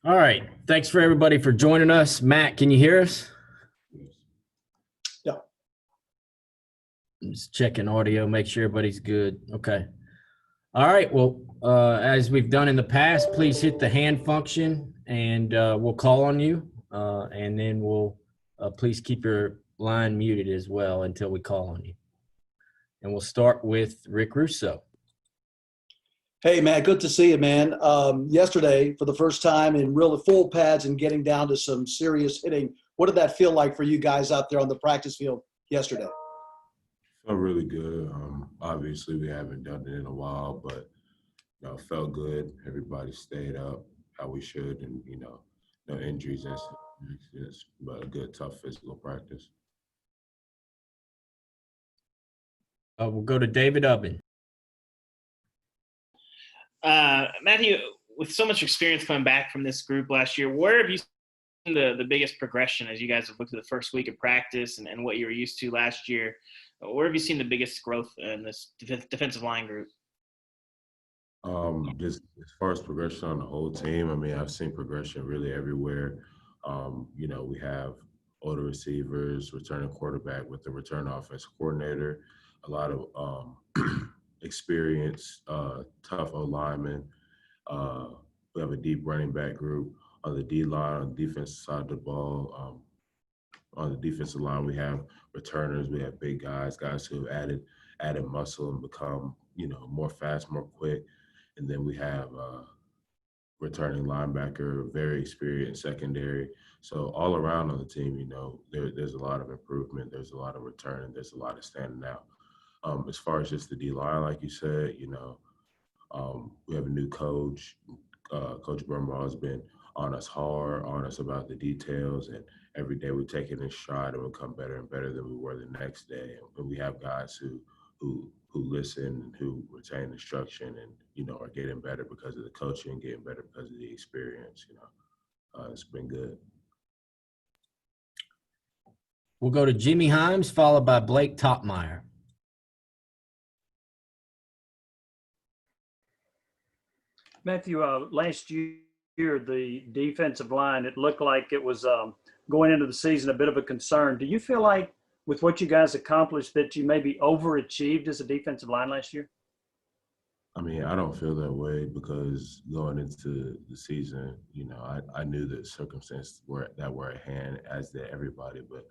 All right. Thanks for everybody for joining us. Matt, can you hear us? Yeah. I'm just checking audio, make sure everybody's good. Okay. All right. Well, as we've done in the past, please hit the hand function and we'll call on you. And then we'll please keep your line muted as well until we call on you. And we'll start with Rick Russo. Hey, man, good to see you, man. Yesterday, for the first time in really full pads and getting down to some serious hitting, what did that feel like for you guys out there on the practice field yesterday? Felt really good. Obviously, we haven't done it in a while, but felt good. Everybody stayed up how we should, and no injuries and accidents, but a good, tough physical practice. We'll go to David Ubben. Matthew, with so much experience coming back from this group last year, where have you seen the biggest progression as you guys have looked at the first week of practice and what you were used to last year? Where have you seen the biggest growth in this defensive line group? Just as far as progression on the whole team, I mean, I've seen progression really everywhere. We have older receivers, returning quarterback with the return offense coordinator, a lot of experience, tough O-linemen. We have a deep running back group on the D-line, on the defensive side of the ball. On the defensive line, we have returners. We have big guys who have added muscle and become, more fast, more quick. And then we have returning linebacker, very experienced secondary. So all around on the team, there's a lot of improvement. There's a lot of return. There's a lot of standing out. As far as just the D-line, like you said, we have a new coach. Coach Brumbaugh has been on us hard, on us about the details, and every day we take it in stride and we become better and better than we were the next day. And we have guys who listen and who retain instruction and, are getting better because of the coaching, getting better because of the experience, it's been good. We'll go to Jimmy Himes, followed by Blake Topmeyer. Matthew, last year, the defensive line, it looked like it was going into the season a bit of a concern. Do you feel like with what you guys accomplished that you maybe overachieved as a defensive line last year? I mean, I don't feel that way because going into the season, I knew the circumstances were at hand, as did everybody, but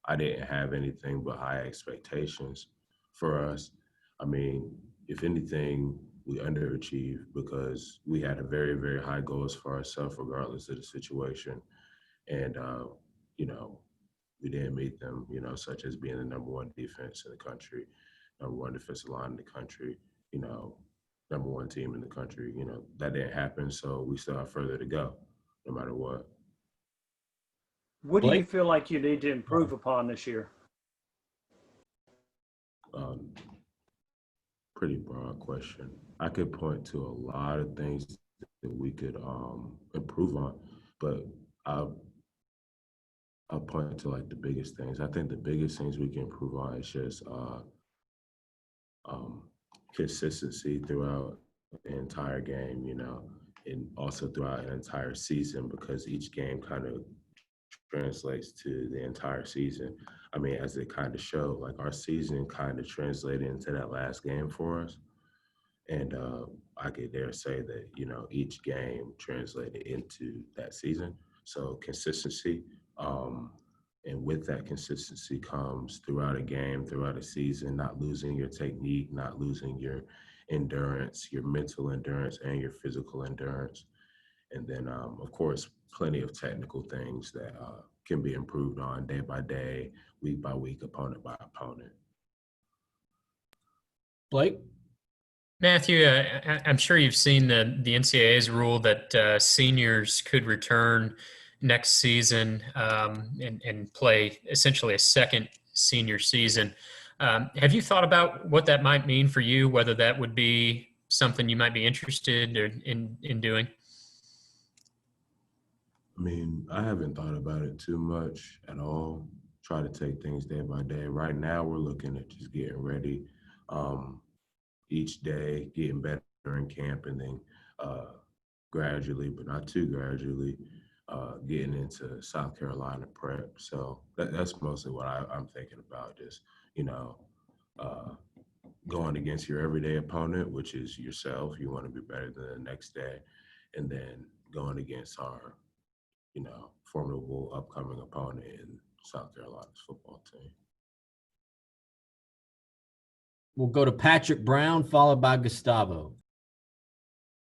I didn't have anything but high expectations for us. I mean, if anything, we underachieved because we had a very, very high goals for ourselves, regardless of the situation. And, we didn't meet them, such as being the number one defense in the country, number one defensive line in the country, number one team in the country. That didn't happen, so we still have further to go, no matter what. What do you feel like you need to improve upon this year? Pretty broad question. I could point to a lot of things that we could improve on, but I'll point to like the biggest things. I think the biggest things we can improve on is just consistency throughout the entire game, and also throughout an entire season, because each game kind of translates to the entire season. I mean, as it kind of showed, like our season kind of translated into that last game for us. And I could dare say that, each game translated into that season. So consistency, and with that consistency comes throughout a game, throughout a season, not losing your technique, not losing your endurance, your mental endurance and your physical endurance. And then, of course, plenty of technical things that can be improved on day by day, week by week, opponent by opponent. Blake? Matthew, I'm sure you've seen the NCAA's rule that seniors could return next season and play essentially a second senior season. Have you thought about what that might mean for you, whether that would be something you might be interested in doing? I mean, I haven't thought about it too much at all. Try to take things day by day. Right now, we're looking at just getting ready each day, getting better in camp, and then gradually, but not too gradually, getting into South Carolina prep. So that's mostly what I'm thinking about, just, going against your everyday opponent, which is yourself. You want to be better than the next day. And then going against our, formidable upcoming opponent in South Carolina's football team. We'll go to Patrick Brown, followed by Gustavo.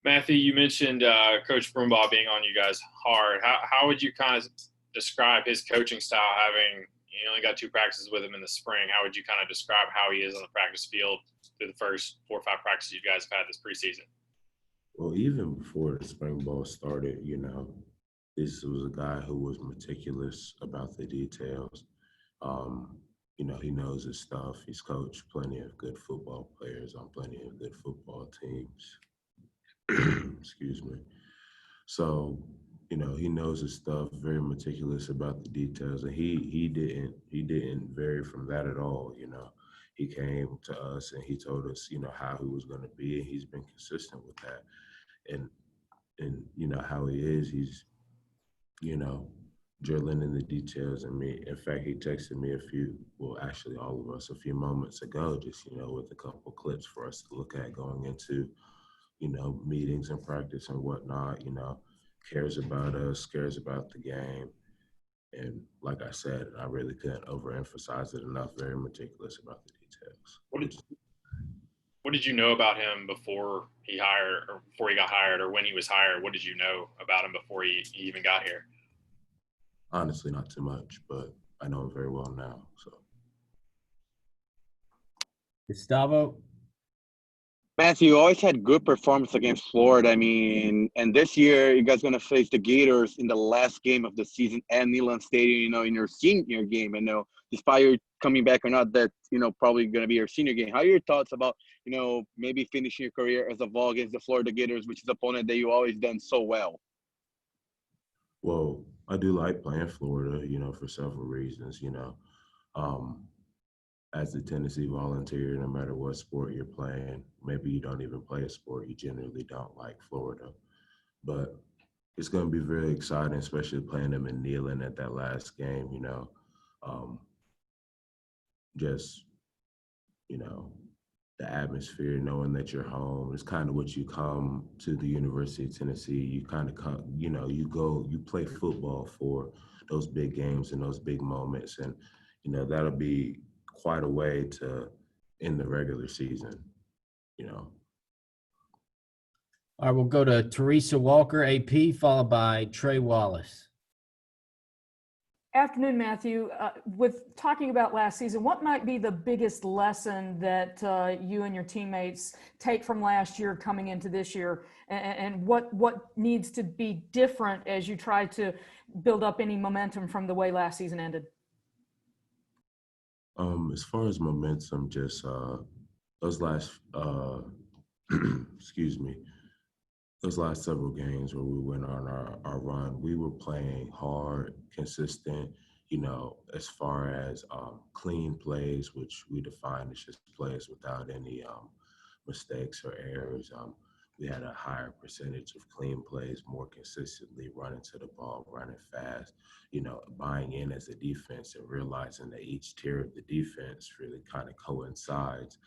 Matthew, you mentioned Coach Brumbaugh being on you guys hard. How would you kind of describe his coaching style, having you only got 2 practices with him in the spring? How would you kind of describe how he is on the practice field through the first 4 or 5 practices you guys have had this preseason? Well, even before the spring ball started, this was a guy who was meticulous about the details. He knows his stuff. He's coached plenty of good football players on plenty of good football teams. Excuse me. So, he knows his stuff, very meticulous about the details, and he didn't vary from that at all. He came to us and he told us, how he was going to be, and he's been consistent with that. And how he is, he's, drilling in the details. In fact, he texted me actually all of us a few moments ago, just, with a couple clips for us to look at going into, meetings and practice and whatnot, cares about us, cares about the game. And like I said, I really couldn't overemphasize it enough, very meticulous about the details. What did you know about him before he got hired, or when he was hired? What did you know about him before he even got here? Honestly, not too much, but I know him very well now. So, Gustavo? Matthew, you always had good performance against Florida. And this year you guys going to face the Gators in the last game of the season at Neyland Stadium, in your senior game. And despite you coming back or not, that's, probably going to be your senior game. How are your thoughts about, maybe finishing your career as a Vol against the Florida Gators, which is an opponent that you always done so well? Well, I do like playing Florida, for several reasons, as a Tennessee Volunteer, no matter what sport you're playing, maybe you don't even play a sport, you generally don't like Florida. But it's going to be very exciting, especially playing them in Neyland at that last game, just, the atmosphere, knowing that you're home, is kind of what you come to the University of Tennessee. You kind of come, you play football for those big games and those big moments. And, that'll be quite a way to end the regular season, All right, we'll go to Teresa Walker, AP, followed by Trey Wallace. Afternoon, Matthew. With talking about last season, what might be the biggest lesson that you and your teammates take from last year coming into this year, and what needs to be different as you try to build up any momentum from the way last season ended? As far as momentum, just those last those last several games where we went on our run, we were playing hard, consistent, as far as clean plays, which we define as just plays without any mistakes or errors. We had a higher percentage of clean plays, more consistently running to the ball, running fast, buying in as a defense and realizing that each tier of the defense really kind of coincides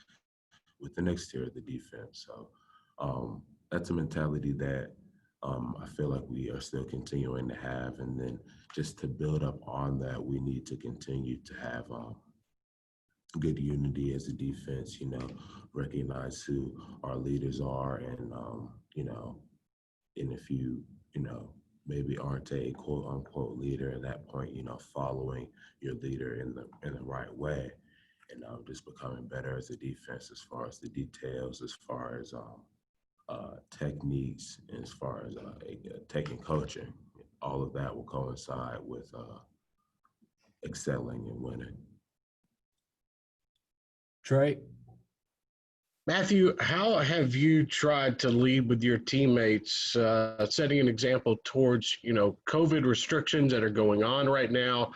with the next tier of the defense. So that's a mentality that I feel like we are still continuing to have. And then just to build up on that, we need to continue to have good unity as a defense, recognize who our leaders are, and, and if you, maybe aren't a quote unquote leader at that point, following your leader in the right way, and just becoming better as a defense as far as the details, as far as techniques, and as far as taking coaching. All of that will coincide with excelling and winning. Trey? Matthew, how have you tried to lead with your teammates, setting an example towards, COVID restrictions that are going on right now,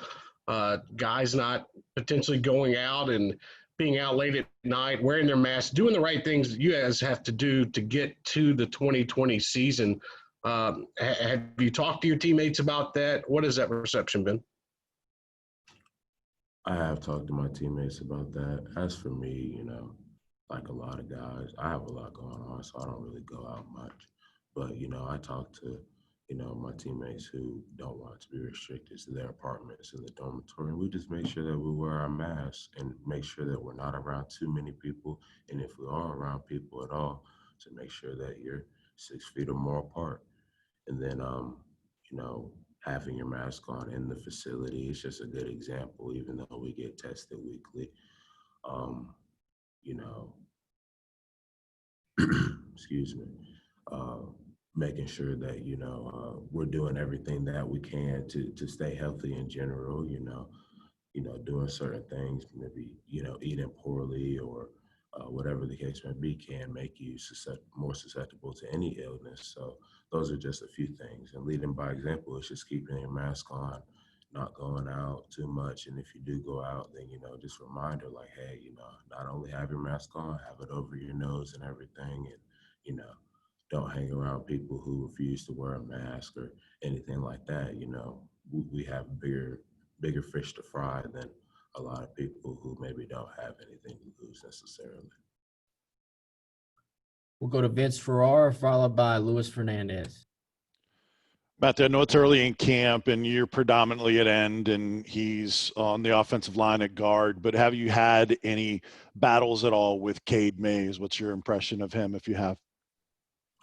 guys not potentially going out and being out late at night, wearing their masks, doing the right things that you guys have to do to get to the 2020 season? Have you talked to your teammates about that? What has that reception been? I have talked to my teammates about that. As for me, like a lot of guys, I have a lot going on, so I don't really go out much. But, I talk to, my teammates who don't want to be restricted to their apartments in the dormitory. And we just make sure that we wear our masks and make sure that we're not around too many people. And if we are around people at all, to make sure that you're 6 feet or more apart. And then, having your mask on in the facility is just a good example, even though we get tested weekly. You know, excuse me, making sure that, we're doing everything that we can to stay healthy in general, doing certain things, maybe, eating poorly or whatever the case may be can make you more susceptible to any illness. So those are just a few things. And leading by example is just keeping your mask on, not going out too much. And if you do go out, then, just a reminder like, hey, not only have your mask on, have it over your nose and everything. And, don't hang around people who refuse to wear a mask or anything like that. We have bigger fish to fry than a lot of people who maybe don't have anything to lose necessarily. We'll go to Vince Ferrara, followed by Luis Fernandez. Matthew, I know it's early in camp and you're predominantly at end and he's on the offensive line at guard, but have you had any battles at all with Cade Mays? What's your impression of him if you have?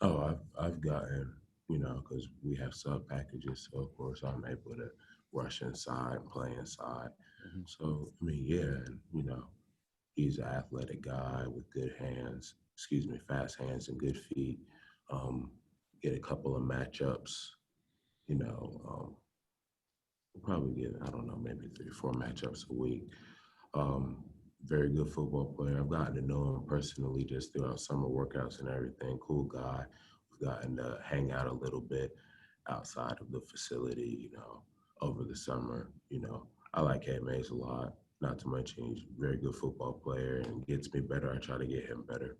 Oh, I've gotten, because we have sub packages, so of course I'm able to rush inside and play inside. Mm-hmm. So, yeah, and, he's an athletic guy with fast hands and good feet. Get a couple of matchups, we'll probably get, I don't know, maybe 3 or 4 matchups a week. Very good football player. I've gotten to know him personally just throughout summer workouts and everything. Cool guy. We've gotten to hang out a little bit outside of the facility, over the summer. I like Cade Mays a lot. Not to mention he's a very good football player and gets me better. I try to get him better.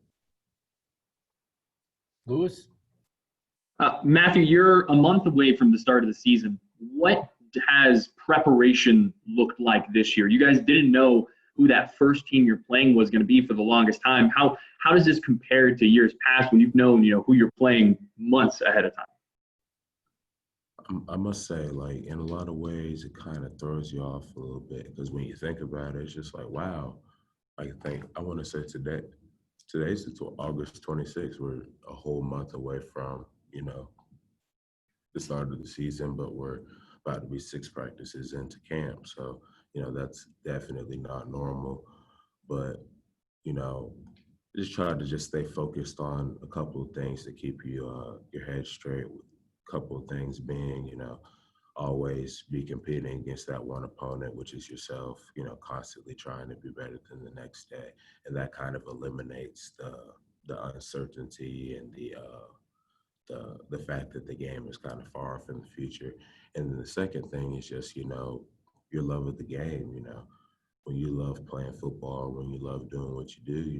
Luis? Matthew, you're a month away from the start of the season. What has preparation looked like this year? You guys didn't know who that first team you're playing was going to be for the longest time. How does this compare to years past when you've known, who you're playing months ahead of time? I must say, like, in a lot of ways, it kind of throws you off a little bit because when you think about it, it's just like, wow. I want to say today's August 26th. We're a whole month away from, the start of the season, but we're about to be 6 practices into camp. So, that's definitely not normal. But, just try to stay focused on a couple of things to keep you your head straight. A couple of things being, always be competing against that one opponent, which is yourself, constantly trying to be better than the next day. And that kind of eliminates the uncertainty and the fact that the game is kind of far off in the future. And then the second thing is just, your love of the game, when you love playing football, when you love doing what you do,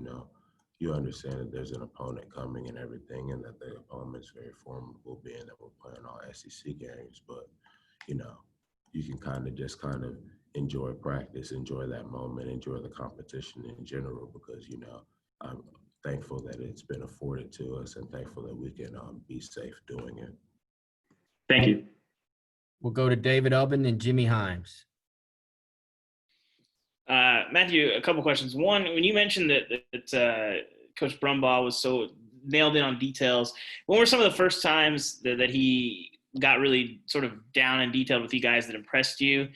you understand that there's an opponent coming and everything, and that the opponent's very formidable, being that we're playing all SEC games. But, you can kind of enjoy practice, enjoy that moment, enjoy the competition in general, because, I'm thankful that it's been afforded to us and thankful that we can be safe doing it. Thank you. We'll go to David Ubben and Jimmy Himes. Matthew, a couple questions. One, when you mentioned that Coach Brumbaugh was so nailed in on details, when were some of the first times that he got really sort of down and detailed with you guys that impressed you?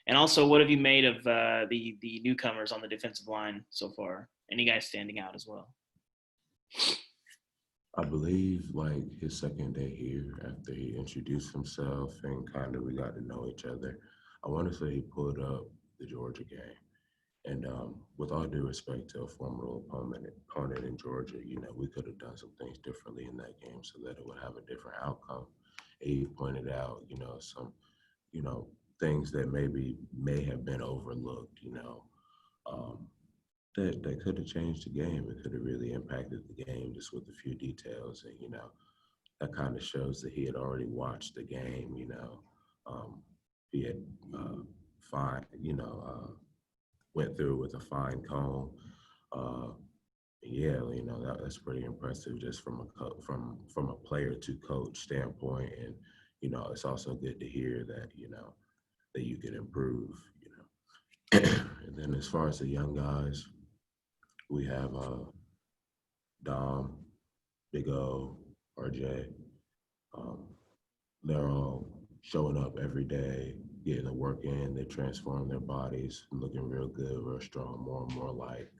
And also, what have you made of the newcomers on the defensive line so far? Any guys standing out as well? I believe like his second day here, after he introduced himself and we got to know each other, I want to say he pulled up the Georgia game. And with all due respect to a former opponent in Georgia, we could have done some things differently in that game so that it would have a different outcome. And he pointed out, some, things that may have been overlooked, that could have changed the game. It could have really impacted the game just with a few details. And, that kind of shows that he had already watched the game. He had went through with a fine comb. That's pretty impressive just from a player to coach standpoint. And it's also good to hear that that you can improve. And then as far as the young guys, we have Dom, Big O, RJ. They're all showing up every day, getting the work in. They transform their bodies, looking real good, real strong, more and more like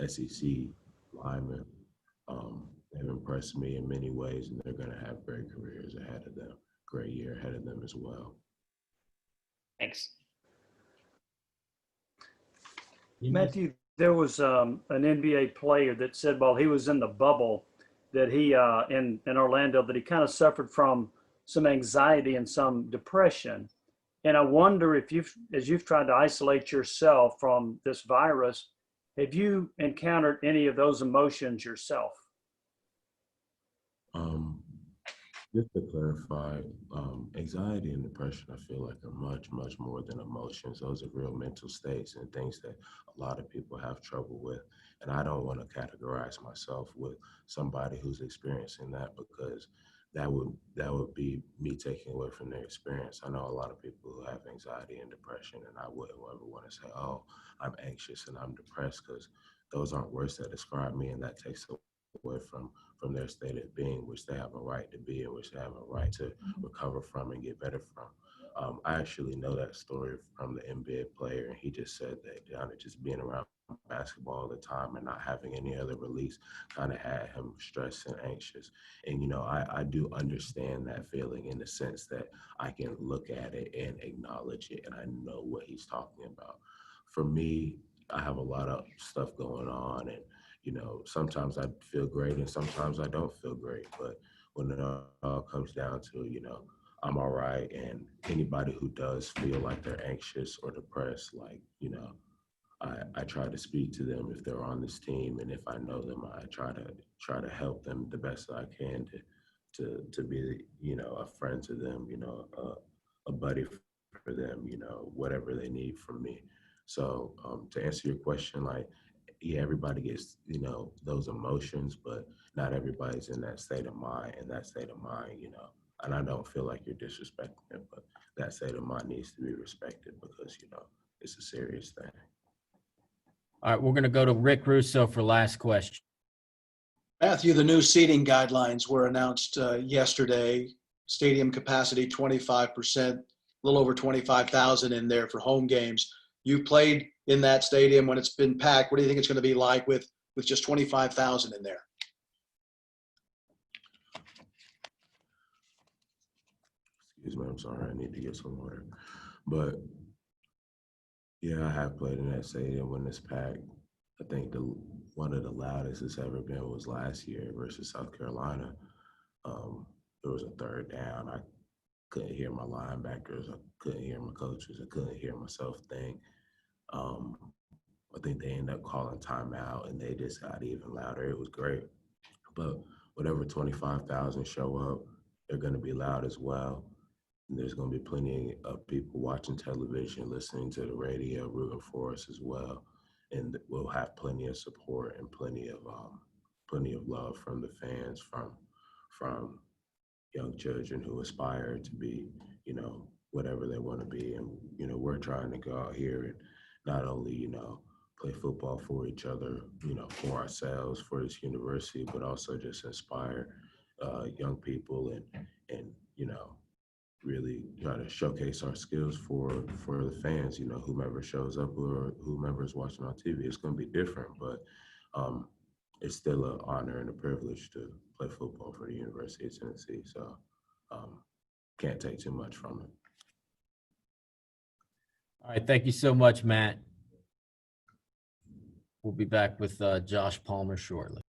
SEC linemen. They've impressed me in many ways, and they're going to have great careers ahead of them, great year ahead of them as well. Thanks. Matthew, there was an NBA player that said while he was in the bubble that he in Orlando that he kind of suffered from some anxiety and some depression. And I wonder if as you've tried to isolate yourself from this virus, have you encountered any of those emotions yourself? Just to clarify, anxiety and depression, I feel like are much, much more than emotions. Those are real mental states and things that a lot of people have trouble with. And I don't want to categorize myself with somebody who's experiencing that, because that would be me taking away from their experience. I know a lot of people who have anxiety and depression, and I wouldn't ever want to say, oh, I'm anxious and I'm depressed, because those aren't words that describe me, and that takes away from their state of being, which they have a right to be in, which they have a right to recover from and get better from. I actually know that story from the NBA player, and he just said that just being around basketball all the time and not having any other release kind of had him stressed and anxious. And, I do understand that feeling in the sense that I can look at it and acknowledge it, and I know what he's talking about. For me, I have a lot of stuff going on, and sometimes I feel great and sometimes I don't feel great. But when it all comes down to, I'm all right. And anybody who does feel like they're anxious or depressed, I try to speak to them if they're on this team, and if I know them, I try to help them the best that I can to be, a friend to them, a buddy for them, whatever they need from me. So to answer your question, yeah, everybody gets, those emotions, but not everybody's in that state of mind. And that state of mind, and I don't feel like you're disrespecting it, but that state of mind needs to be respected, because, it's a serious thing. All right, we're going to go to Rick Russo for last question. Matthew, the new seating guidelines were announced yesterday. Stadium capacity 25%, a little over 25,000 in there for home games. You played in that stadium when it's been packed. What do you think it's going to be like with just 25,000 in there? Excuse me, I'm sorry, I need to get some water. But yeah, I have played in that stadium when it's packed. I think one of the loudest it's ever been was last year versus South Carolina. There was a third down. I couldn't hear my linebackers. I couldn't hear my coaches. I couldn't hear myself think. I think they ended up calling timeout, and they just got even louder. It was great. But whatever 25,000 show up, they're going to be loud as well. And there's going to be plenty of people watching television, listening to the radio, rooting for us as well. And we'll have plenty of support and plenty of love from the fans, from young children who aspire to be, whatever they want to be. And, we're trying to go out here and not only, play football for each other, for ourselves, for this university, but also just inspire young people and really try to showcase our skills for the fans, whomever shows up or whomever is watching on TV. It's going to be different, but it's still an honor and a privilege to play football for the University of Tennessee. So can't take too much from it. All right, thank you so much, Matt. We'll be back with Josh Palmer shortly.